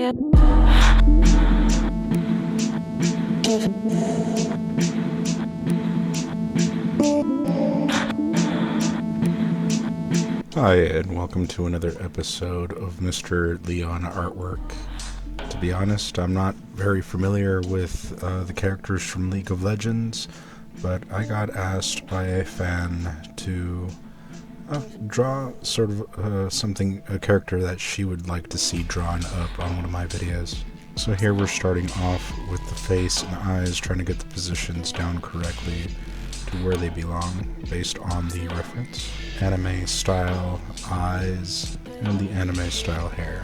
Hi, and welcome to another episode of Mr. Leon Artwork. To be honest, I'm not very familiar with the characters from League of Legends, but I got asked by a fan to draw sort of a character that she would like to see drawn up on one of my videos. So here we're starting off with the face and eyes, trying to get the positions down correctly to where they belong based on the reference. Anime style eyes and the anime style hair.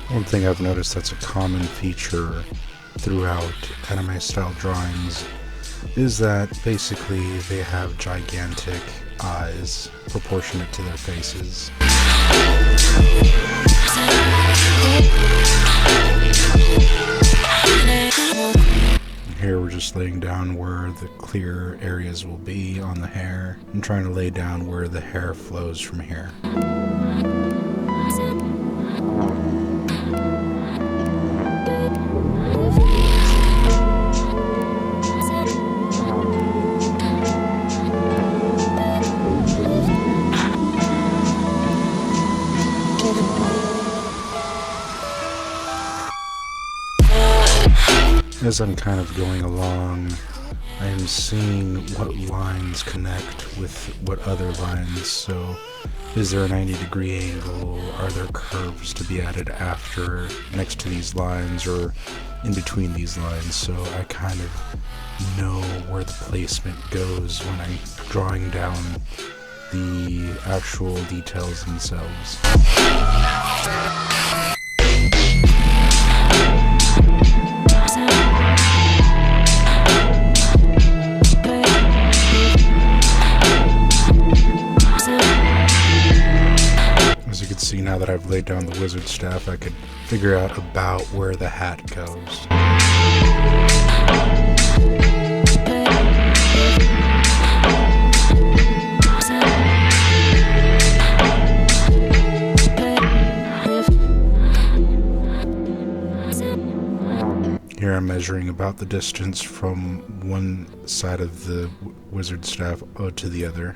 One thing I've noticed that's a common feature throughout anime style drawings is that basically they have gigantic eyes proportionate to their faces. Here we're just laying down where the clear areas will be on the hair and trying to lay down where the hair flows from here. As I'm kind of going along, I am seeing what lines connect with what other lines. So is there a 90-degree angle? Are there curves to be added after, next to these lines, or in between these lines? So I kind of know where the placement goes when I'm drawing down the actual details themselves. See, now that I've laid down the wizard staff, I could figure out about where the hat goes. Here I'm measuring about the distance from one side of the wizard staff to the other.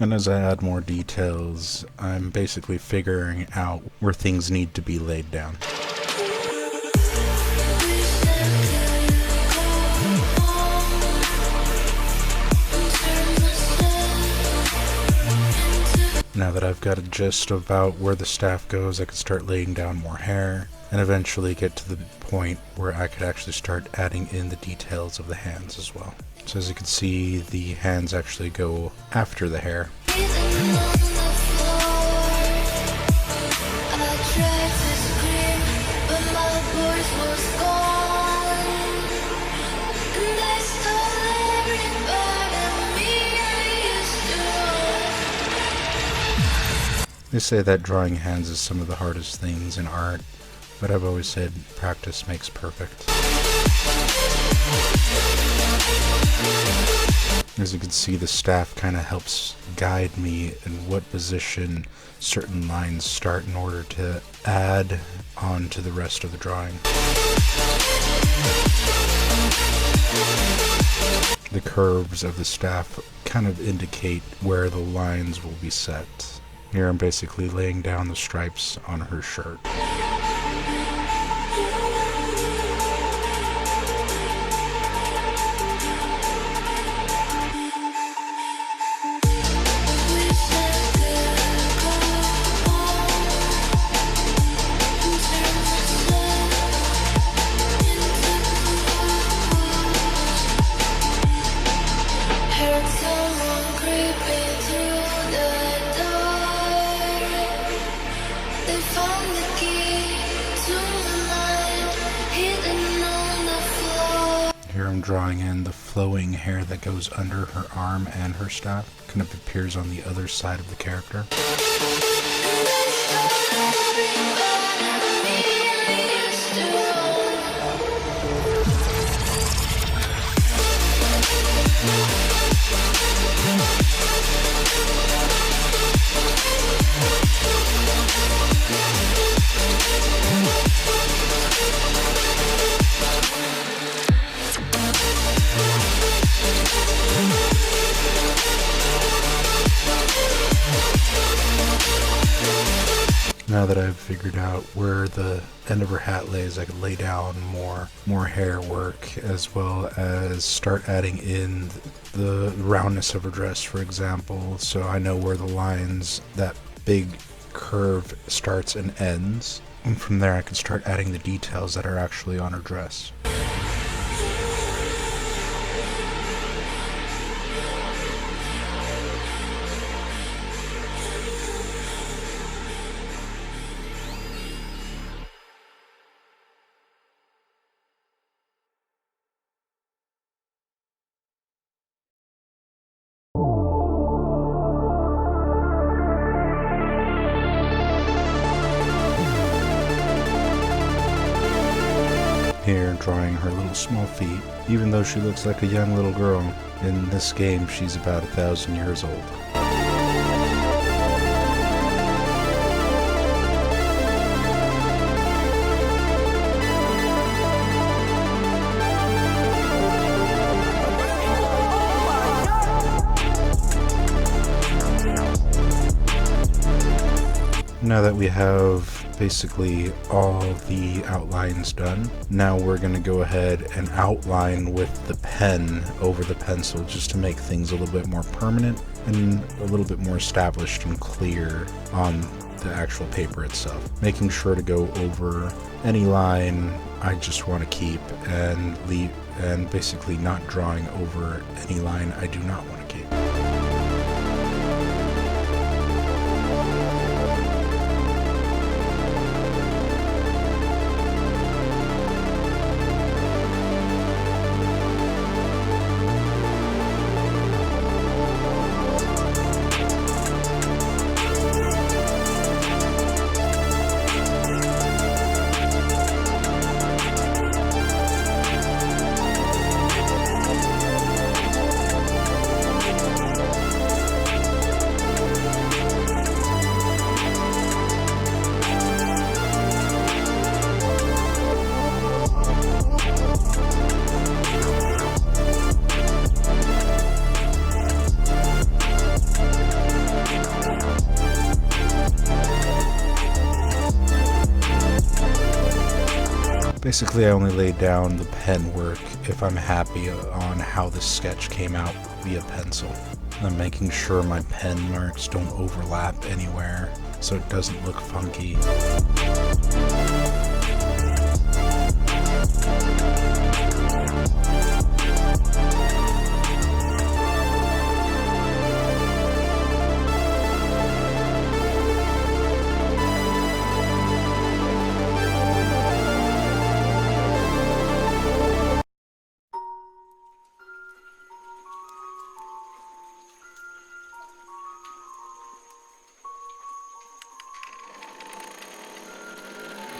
And as I add more details, I'm basically figuring out where things need to be laid down. Now that I've got a gist about where the staff goes, I can start laying down more hair, and eventually get to the point where I could actually start adding in the details of the hands as well. So as you can see, the hands actually go after the hair. They say that drawing hands is some of the hardest things in art, but I've always said practice makes perfect. As you can see, the staff kind of helps guide me in what position certain lines start in order to add on to the rest of the drawing. The curves of the staff kind of indicate where the lines will be set. Here I'm basically laying down the stripes on her shirt. I'm drawing in the flowing hair that goes under her arm and her staff. Kind of appears on the other side of the character. Now that I've figured out where the end of her hat lays, I can lay down more hair work, as well as start adding in the roundness of her dress, for example, so I know where the lines, that big curve starts and ends, and from there I can start adding the details that are actually on her dress. Here, drawing her little small feet. Even though she looks like a young little girl, in this game she's about 1,000 years old. Now that we have basically all the outlines done, now we're going to go ahead and outline with the pen over the pencil, just to make things a little bit more permanent and a little bit more established and clear on the actual paper itself. Making sure to go over any line I just want to keep and leave, and basically not drawing over any line I do not want to keep. Basically, I only lay down the pen work if I'm happy on how the sketch came out via pencil. I'm making sure my pen marks don't overlap anywhere so it doesn't look funky.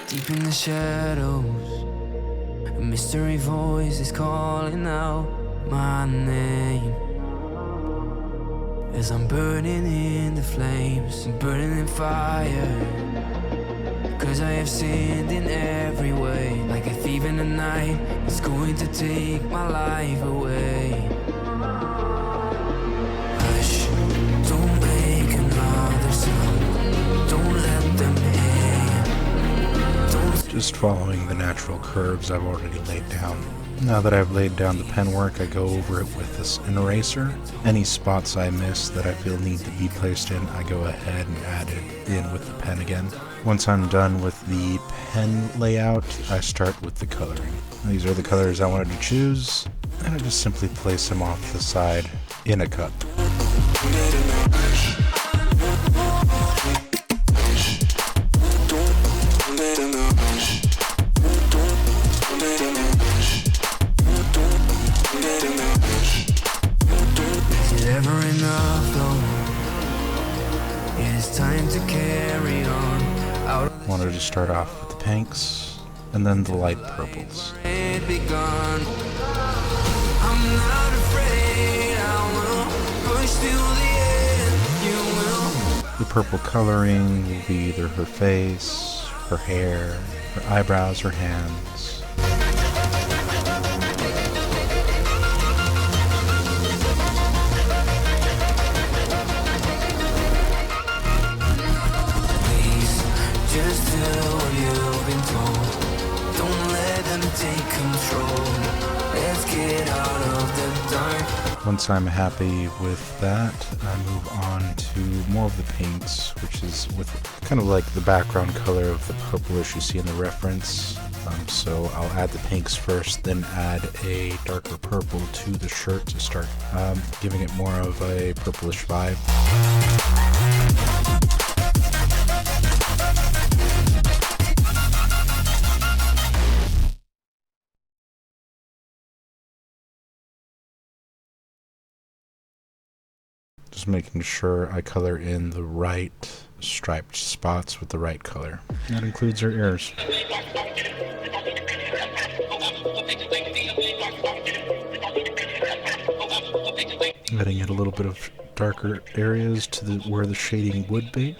Deep in the shadows, a mystery voice is calling out my name. As I'm burning in the flames, I'm burning in fire. 'Cause I have sinned in every way. Like a thief in the night, it's going to take my life away. Hush, don't make another sound. Don't let them hear. Just following the natural curves I've already laid down. Now that I've laid down the pen work, I go over it with an eraser. Any spots I miss that I feel need to be placed in, I go ahead and add it in with the pen again. Once I'm done with the pen layout, I start with the coloring. These are the colors I wanted to choose, and I just simply place them off to the side in a cup. it's time to carry on. Wanted to start off with the pinks and then the light purples. I'm not afraid, I will push till the end. You will. The purple coloring will be either her face, her hair, her eyebrows, her hands. Just do what you've been told. Don't let them take control. Let's get out of the dark. Once I'm happy with that, I move on to more of the pinks, which is with kind of like the background color of the purplish you see in the reference. So I'll add the pinks first, then add a darker purple to the shirt to start giving it more of a purplish vibe. Just making sure I color in the right striped spots with the right color. That includes her ears. Adding in a little bit of darker areas to where the shading would be.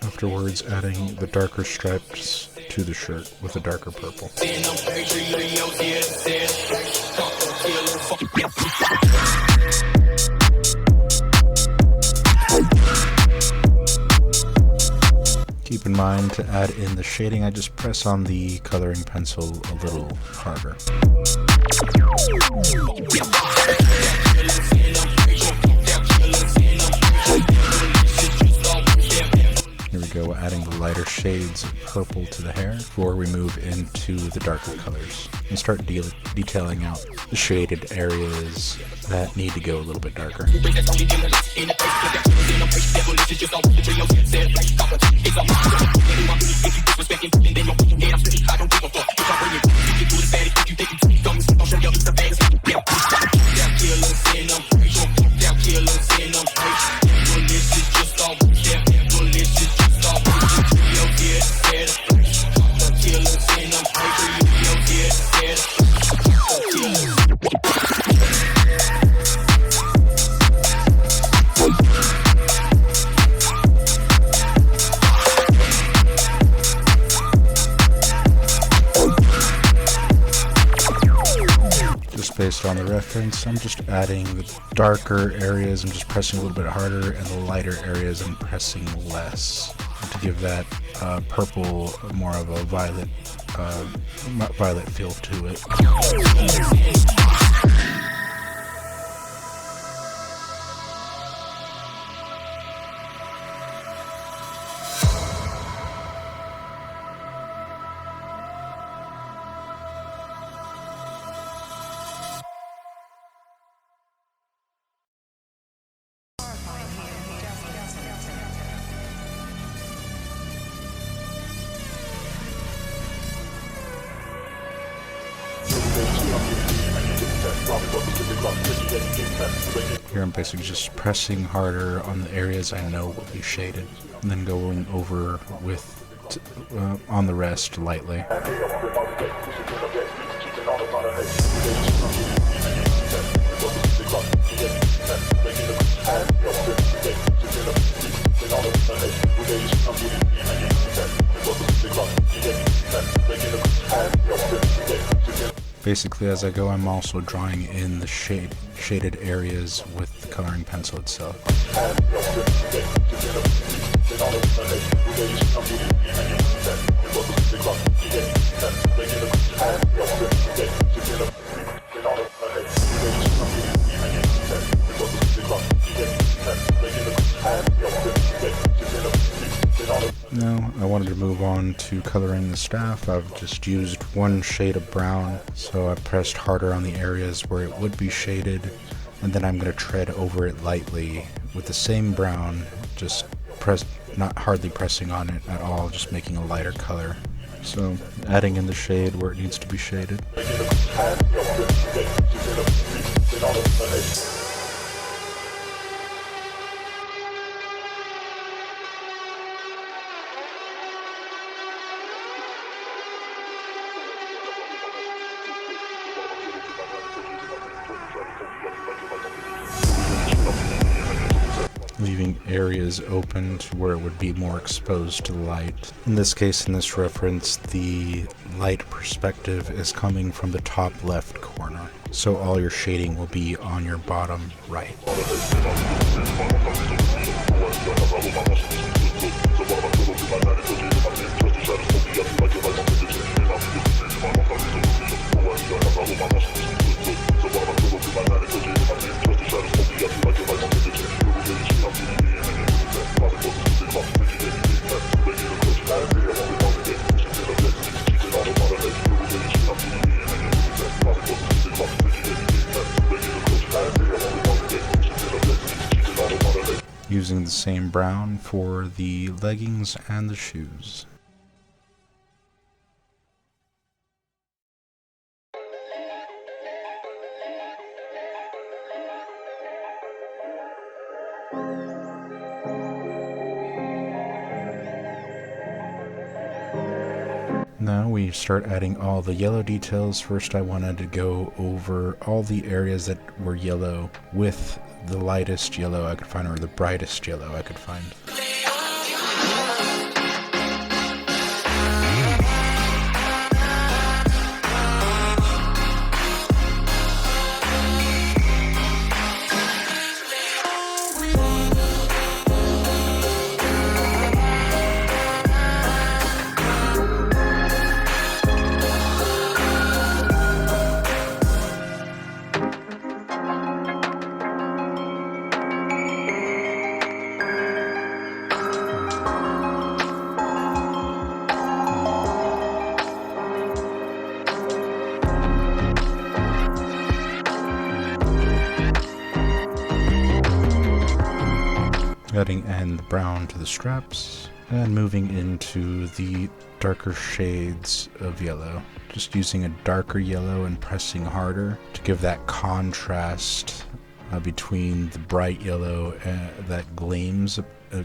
Afterwards, adding the darker stripes to the shirt with a darker purple. Keep in mind to add in the shading, I just press on the coloring pencil a little harder. Here we go, adding the lighter shades of purple to the hair before we move into the darker colors and start detailing out the shaded areas that need to go a little bit darker. Based on the reference, I'm just adding the darker areas, I'm just pressing a little bit harder, and the lighter areas I'm pressing less to give that purple more of a violet feel to it. Here I'm basically just pressing harder on the areas I know will be shaded, and then going over with on the rest lightly. Basically, as I go, I'm also drawing in the shaded areas with the coloring pencil itself. Now, I wanted to move on to coloring the staff. I've just used one shade of brown, so I pressed harder on the areas where it would be shaded, and then I'm going to tread over it lightly with the same brown, just not hardly pressing on it at all, just making a lighter color. So, adding in the shade where it needs to be shaded. leaving areas open to where it would be more exposed to the light. In this case, in this reference, the light perspective is coming from the top left corner, so all your shading will be on your bottom right. Using the same brown for the leggings and the shoes. Now we start adding all the yellow details. First I wanted to go over all the areas that were yellow with the lightest yellow I could find, or the brightest yellow I could find. Adding in the brown to the straps, and moving into the darker shades of yellow. Just using a darker yellow and pressing harder to give that contrast between the bright yellow that gleams,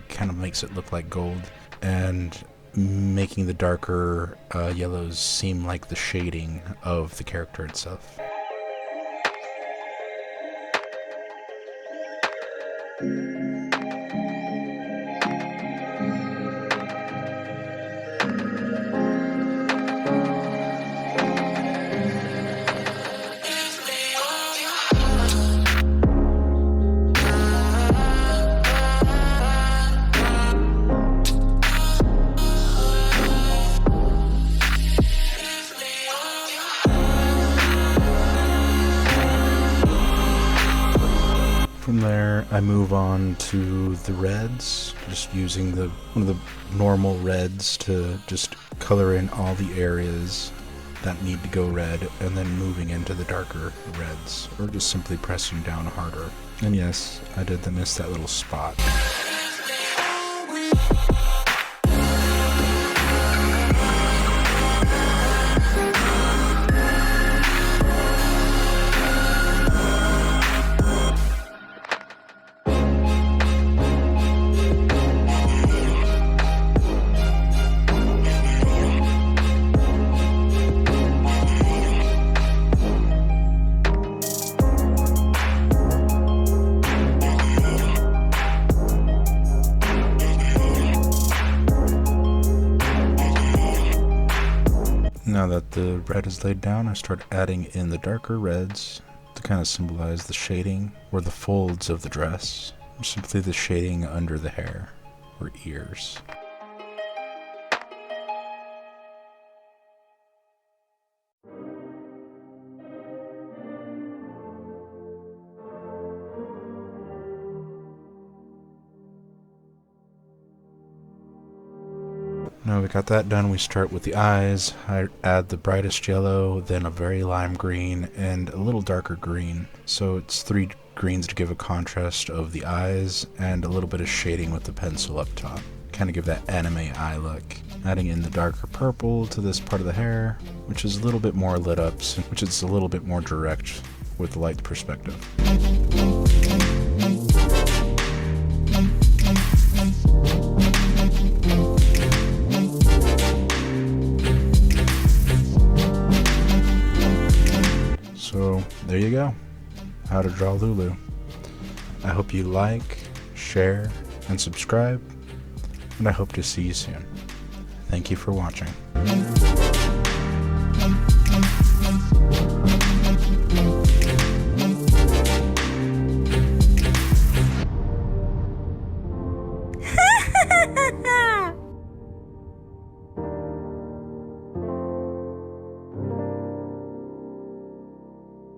kind of makes it look like gold, and making the darker yellows seem like the shading of the character itself. From there, I move on to the reds, just using one of the normal reds to just color in all the areas that need to go red, and then moving into the darker reds, or just simply pressing down harder. And yes, I did miss that little spot. Now that the red is laid down, I start adding in the darker reds to kind of symbolize the shading or the folds of the dress, or simply the shading under the hair or ears. Now we got that done, we start with the eyes. I add the brightest yellow, then a very lime green, and a little darker green. So it's 3 greens to give a contrast of the eyes, and a little bit of shading with the pencil up top. Kind of give that anime eye look. Adding in the darker purple to this part of the hair, which is a little bit more lit up, which is a little bit more direct with the light perspective. So there you go, how to draw Lulu. I hope you like, share, and subscribe, and I hope to see you soon. Thank you for watching.